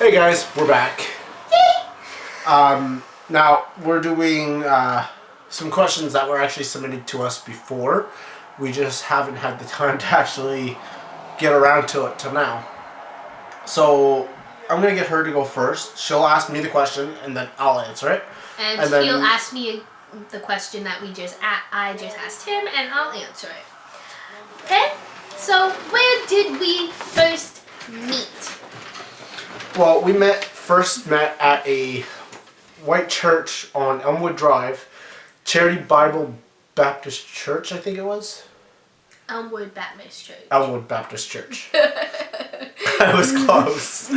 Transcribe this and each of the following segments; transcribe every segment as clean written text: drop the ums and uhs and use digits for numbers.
Hey guys, we're back. Now we're doing some questions that were actually submitted to us before. We just haven't had the time to actually get around to it till now. So I'm gonna get her to go first. She'll ask me the question and then I'll answer it. And he'll ask me the question that I just asked him, and I'll answer it. Okay? So where did we first meet? Well, we first met at a white church on Elmwood Drive, Charity Bible Baptist Church, I think it was. Elmwood Baptist Church. Elmwood Baptist Church. I was close.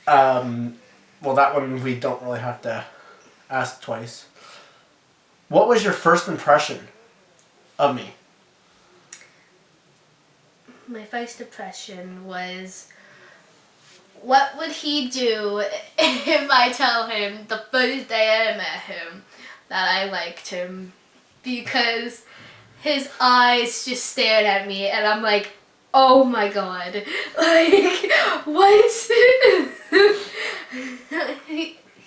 Well, that one we don't really have to ask twice. What was your first impression of me? My first impression was, what would he do if I tell him the first day I met him that I liked him? Because his eyes just stared at me and I'm like, oh my god. Like, what?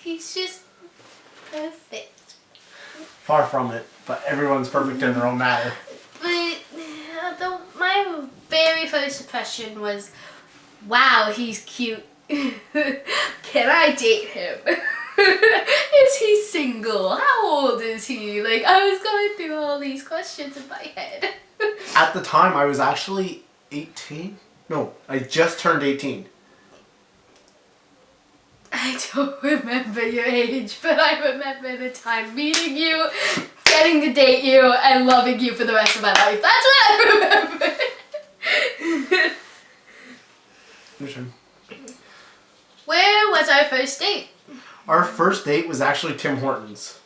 He's just perfect. Far from it, but everyone's perfect in their own matter. But my very first impression was, wow, he's cute. Can I date him? Is he single? How old is he? Like, I was going through all these questions in my head. At the time, I was actually 18. No, I just turned 18. I don't remember your age, but I remember the time meeting you, getting to date you, and loving you for the rest of my life. That's what I remember. Your turn. Where was our first date? Our first date was actually Tim Hortons.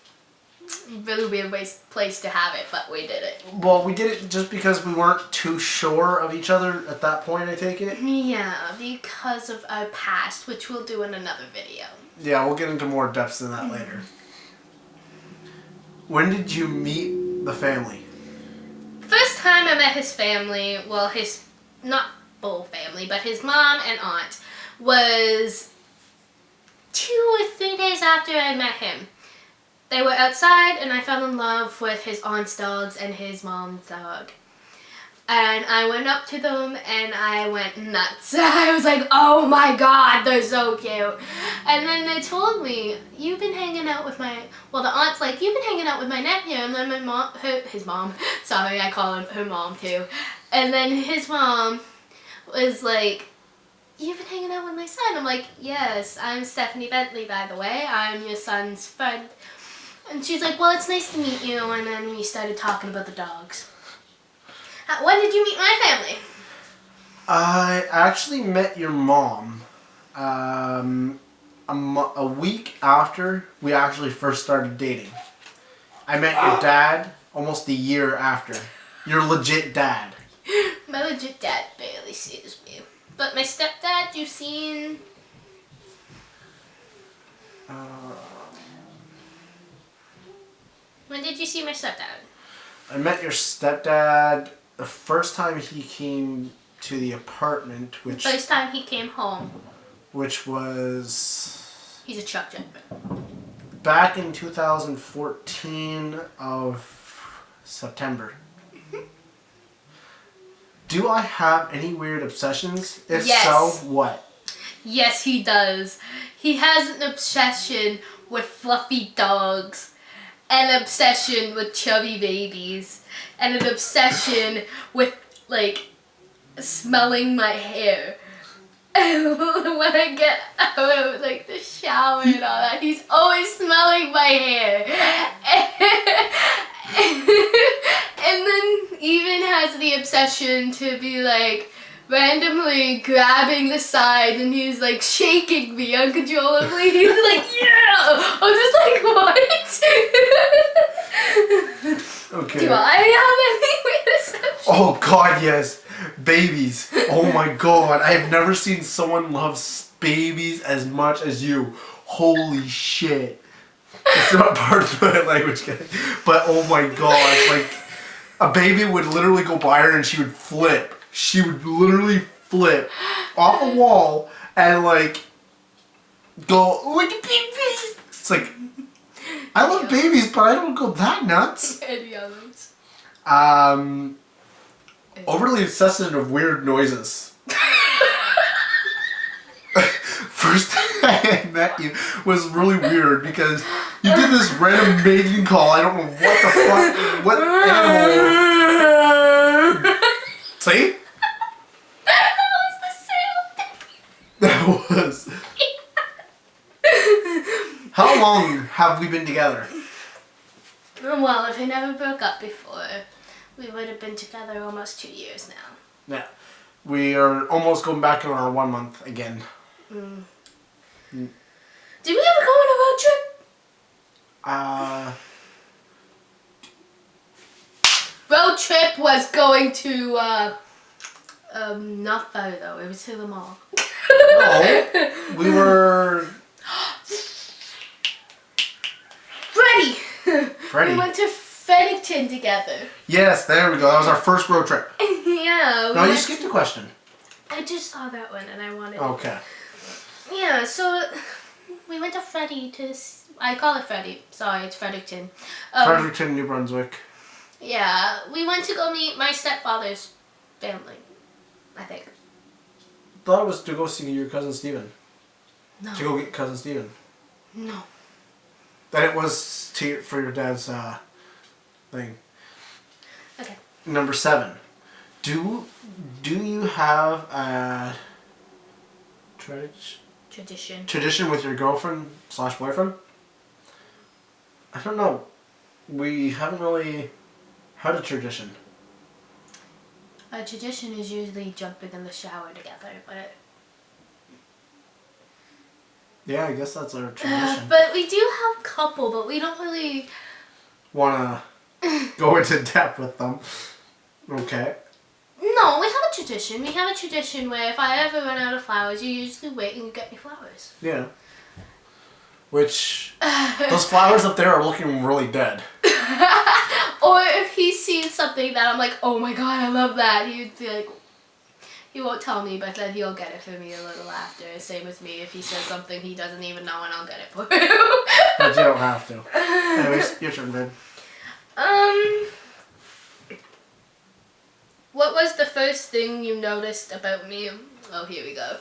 Really weird place to have it, but we did it. Well, we did it just because we weren't too sure of each other at that point, I take it. Yeah, because of our past, which we'll do in another video. Yeah, we'll get into more depths than that later. When did you meet the family? First time I met his family, well, his, not full family, but his mom and aunt, was 2 or 3 days after I met him. They were outside and I fell in love with his aunt's dogs and his mom's dog. And I went up to them and I went nuts. I was like, oh my god, they're so cute. And then they told me, you've been hanging out with my, well, the aunt's like, you've been hanging out with my nephew. And then my mom, his mom, sorry, I call her mom too. And then his mom was like, you've been hanging out with my son. I'm like, yes, I'm Stephanie Bentley, by the way. I'm your son's friend. And she's like, well, it's nice to meet you. And then we started talking about the dogs. When did you meet my family? I actually met your mom a week after we actually first started dating. I met your dad almost a year after. Your legit dad. My legit dad barely sees me. But my stepdad, you've seen... When did you see my stepdad? I met your stepdad the first time he came to the apartment, which... First time he came home. Which was... He's a truck driver. Back in 2014 of September. Do I have any weird obsessions? If yes. so, what? Yes, he does. He has an obsession with fluffy dogs, an obsession with chubby babies, and an obsession with, like, smelling my hair. And when I get out of, like, the shower and all that, he's always smelling my hair. And then even has the obsession to be, like, randomly grabbing the side and he's, like, shaking me uncontrollably. He's like, yeah! I'm just like, what? Okay. Do I have any weird obsession? Oh god, yes. Babies. Oh my god. I have never seen someone love babies as much as you. Holy shit. It's not part of my language, guys. But oh my gosh, like, a baby would literally go by her and she would flip. She would literally flip off a wall and like go like a baby. It's like I love babies, but I don't go that nuts. Any others? Overly obsessive of weird noises. First time I met you was really weird because you did this random mating call. I don't know what the fuck, what animal. See? That was the sound. That was. How long have we been together? Well, if we never broke up before, we would have been together almost 2 years now. Yeah. We are almost going back on our 1 month again. Did we ever go on a road trip? Road trip was going to, not far though, it was to the mall. No. We were... Freddie. We went to Fredericton together. Yes, there we go. That was our first road trip. Yeah. No, you skipped a question. I just saw that one and I wanted Okay. Yeah, so we went to I call it Freddie. Sorry, it's Fredericton. Fredericton, New Brunswick. Yeah, we went to go meet my stepfather's family, I think. Thought it was to go see your cousin Steven. No. To go get cousin Steven. No. Then it was for your dad's thing. Okay. Number 7. Do you have a tradition with your girlfriend/boyfriend? I don't know. We haven't really had a tradition. A tradition is usually jumping in the shower together, but... Yeah, I guess that's our tradition. But we do have a couple, but we don't really... Want to go into depth with them. Okay. No, we have a tradition. We have a tradition where if I ever run out of flowers, you usually wait and you get me flowers. Yeah. Which, those flowers up there are looking really dead. Or if he sees something that I'm like, oh my god, I love that, he'd be like, he won't tell me, but then he'll get it for me a little after. Same with me, if he says something he doesn't even know, and I'll get it for him. But you don't have to. Anyways, your turn, babe. What was the first thing you noticed about me? Oh, here we go.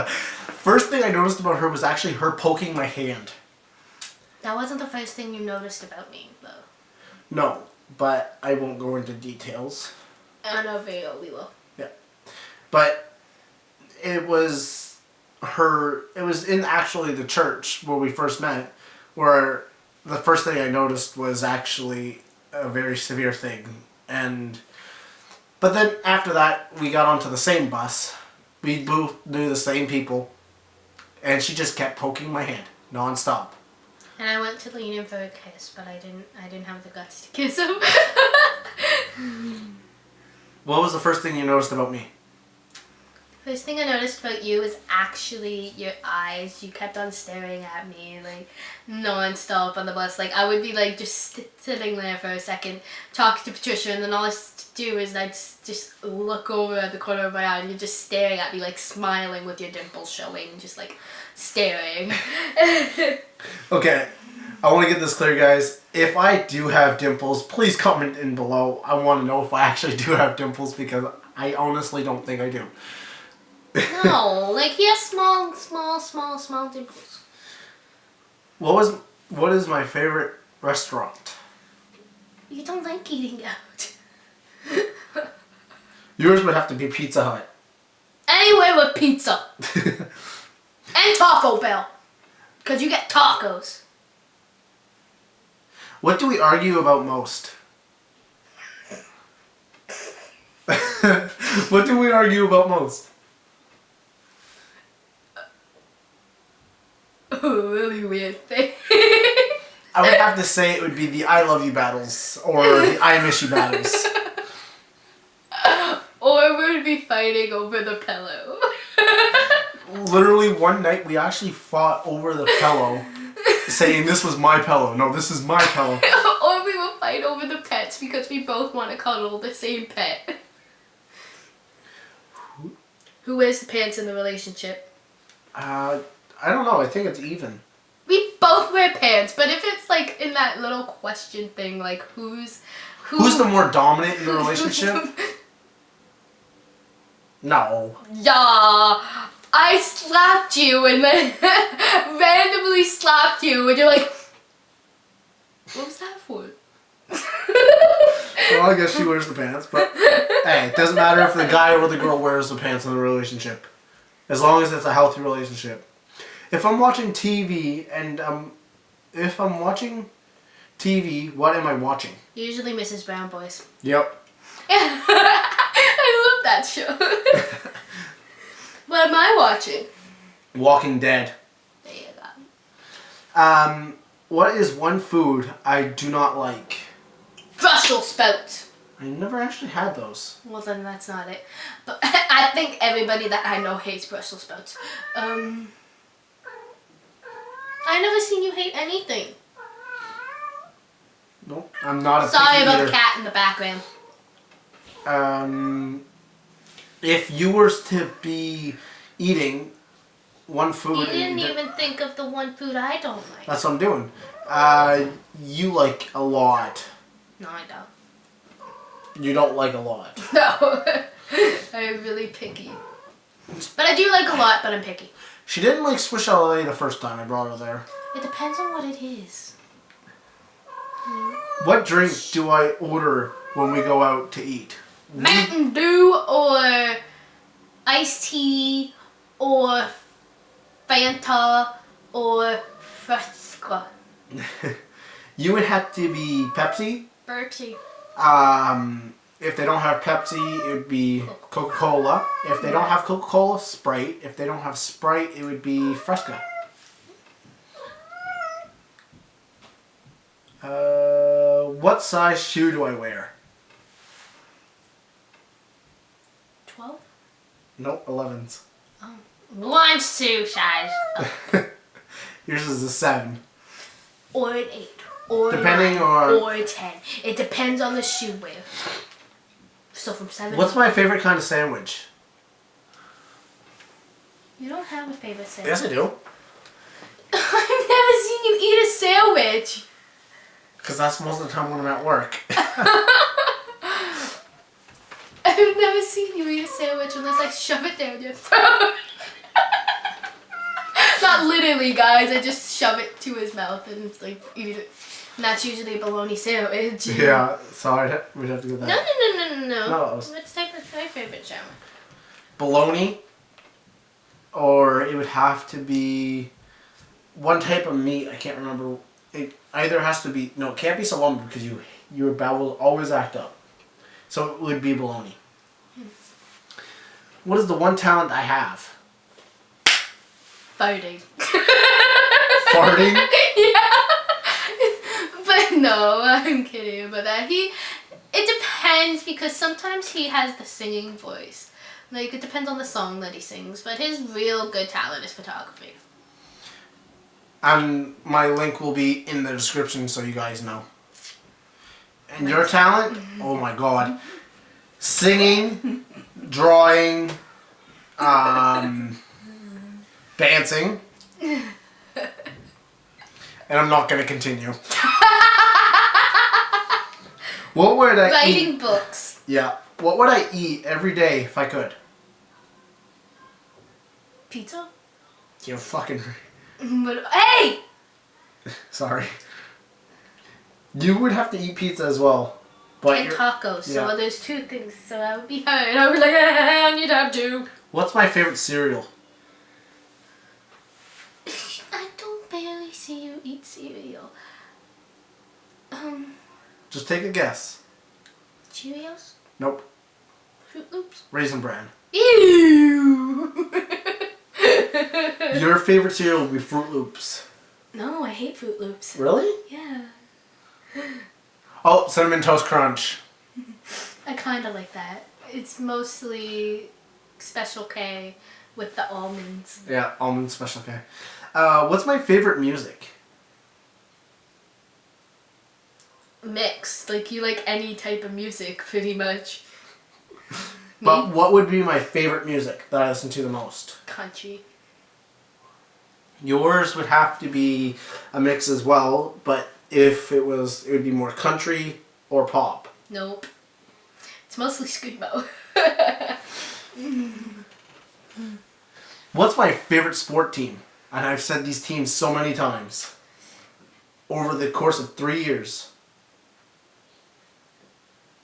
First thing I noticed about her was actually her poking my hand. That wasn't the first thing you noticed about me, though. No, but I won't go into details. On our video, we will. Yeah. But it was in actually the church where we first met, where the first thing I noticed was actually a very severe thing. But then after that, we got onto the same bus. We both knew the same people. And she just kept poking my hand, non-stop. And I went to lean in for a kiss, but I didn't have the guts to kiss him. What was the first thing you noticed about me? First thing I noticed about you is actually your eyes. You kept on staring at me like non-stop on the bus. Like I would be like just sitting there for a second talking to Patricia, and then all I do is I'd just look over at the corner of my eye and you're just staring at me like smiling with your dimples showing, just like staring. Okay, I want to get this clear, guys. If I do have dimples, please comment in below. I want to know if I actually do have dimples because I honestly don't think I do. No, like he has small dimples. What is my favorite restaurant? You don't like eating out. Yours would have to be Pizza Hut. Anywhere with pizza. And Taco Bell. Because you get tacos. What do we argue about most? What do we argue about most? Oh, really weird thing. I would have to say it would be the I love you battles or the I miss you battles. Or we'd be fighting over the pillow. Literally one night we actually fought over the pillow, saying this was my pillow. No, this is my pillow. Or we would fight over the pets because we both want to cuddle the same pet. Who wears the pants in the relationship? I don't know. I think it's even. We both wear pants, but if it's like in that little question thing, like who's the more dominant in the relationship? No. Yeah, I slapped you and then randomly slapped you, and you're like, what was that for? Well, I guess she wears the pants, but hey, it doesn't matter if the guy or the girl wears the pants in the relationship, as long as it's a healthy relationship. If I'm watching TV what am I watching? Usually Mrs. Brown Boys. Yep. I love that show. What am I watching? Walking Dead. There you go. What is one food I do not like? Brussels sprouts. I never actually had those. Well, then that's not it. But I think everybody that I know hates Brussels sprouts. I never seen you hate anything. Nope, I'm not a Sorry picky about eater. the cat in the background. If you were to be eating one food... You didn't even think of the one food I don't like. That's what I'm doing. You like a lot. No, I don't. You don't like a lot. No. I'm really picky. But I do like a lot, but I'm picky. She didn't like Swiss chalet the first time I brought her there. It depends on what it is. What drink do I order when we go out to eat? Mountain Dew or iced tea or Fanta or Fresca. You would have to be Pepsi. Bertie. If they don't have Pepsi, it would be Coca-Cola. If they don't have Coca-Cola, Sprite. If they don't have Sprite, it would be Fresca. What size shoe do I wear? 12? Nope, 11s. Oh. One's too size. Yours is a 7. Or an 8. Or Depending 9, on... or a 10. It depends on the shoe wear. So from 7. What's my favorite kind of sandwich? You don't have a favorite sandwich. Yes, I do. I've never seen you eat a sandwich. Because that's most of the time when I'm at work. I've never seen you eat a sandwich unless I shove it down your throat. Not literally, guys. I just shove it to his mouth and like eat it. And that's usually a bologna sandwich. Yeah, so we'd have to get that. No. No. Let's take my favorite sandwich. Bologna, or it would have to be one type of meat. I can't remember. It either has to be it can't be salami because your bowel will always act up. So it would be bologna. What is the one talent I have? Farting. Farting? Yeah. But no, I'm kidding about that. It depends because sometimes he has the singing voice. Like, it depends on the song that he sings, but his real good talent is photography. And my link will be in the description so you guys know. And your talent? Oh my god. Singing, drawing, dancing. And I'm not going to continue. What would I eat? Writing books. Yeah. What would I eat every day if I could? Pizza? You're fucking... But, hey! Sorry. You would have to eat pizza as well. But And tacos. yeah. So there's 2 things. So I would be hungry. And I would be like, I need to do. What's my favorite cereal? I don't barely see you eat cereal. Just take a guess. Cheerios? Nope. Fruit Loops? Raisin Bran. Ew! Your favorite cereal would be Fruit Loops. No, I hate Fruit Loops. Really? Yeah. Oh, Cinnamon Toast Crunch. I kind of like that. It's mostly Special K with the almonds. Yeah, almond special K. What's my favorite music? Mixed. Like, you like any type of music, pretty much. But what would be my favorite music that I listen to the most? Country. Yours would have to be a mix as well, but if it would be more country or pop. Nope. It's mostly screamo. What's my favorite sport team? And I've said these teams so many times. Over the course of 3 years.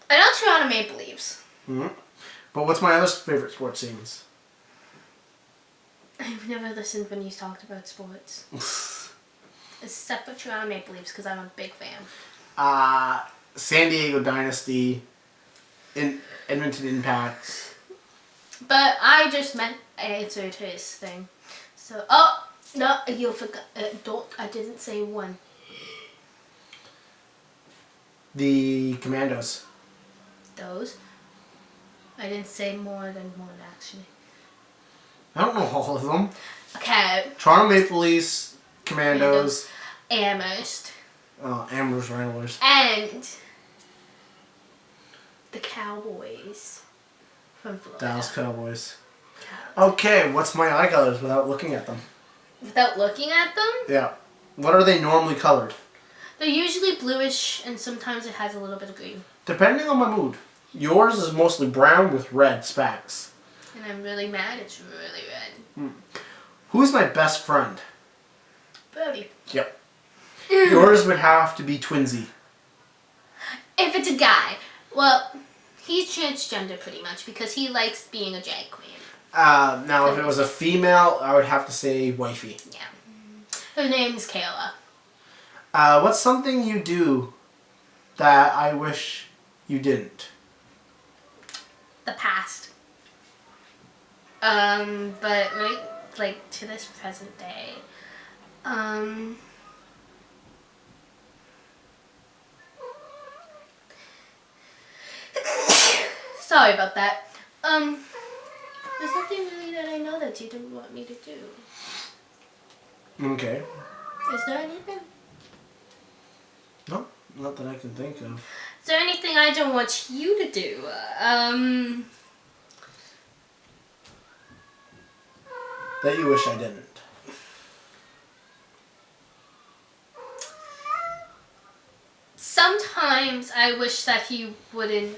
I know Toronto Maple Leafs. Mm-hmm. But what's my other favorite sports teams? I've never listened when you talked about sports. Except for Toronto Maple Leafs, because I'm a big fan. San Diego Dynasty, Edmonton Impact. But I just answered his thing. So, no, you forgot. I didn't say one. The Commandos. Those. I didn't say more than one, actually. I don't know all of them. Okay. Toronto Maple Leafs, Commandos. Amherst. Amherst Ramblers. And the Cowboys from Florida. Dallas Cowboys. Okay, what's my eye colors without looking at them? Without looking at them? Yeah. What are they normally colored? They're usually bluish, and sometimes it has a little bit of green. Depending on my mood. Yours is mostly brown with red specks. And I'm really mad, it's really red. Who's my best friend? Brody. Yep. Yours would have to be Twinsy. If it's a guy, well, he's transgender pretty much because he likes being a drag queen. Now, if it was a female, I would have to say wifey. Yeah. Her name's Kayla. What's something you do that I wish you didn't? The past. But right, like to this present day. Sorry about that. There's nothing really that I know that you didn't want me to do. Okay. Is there anything? No, not that I can think of. Is there anything I don't want you to do? That you wish I didn't. Sometimes I wish that he wouldn't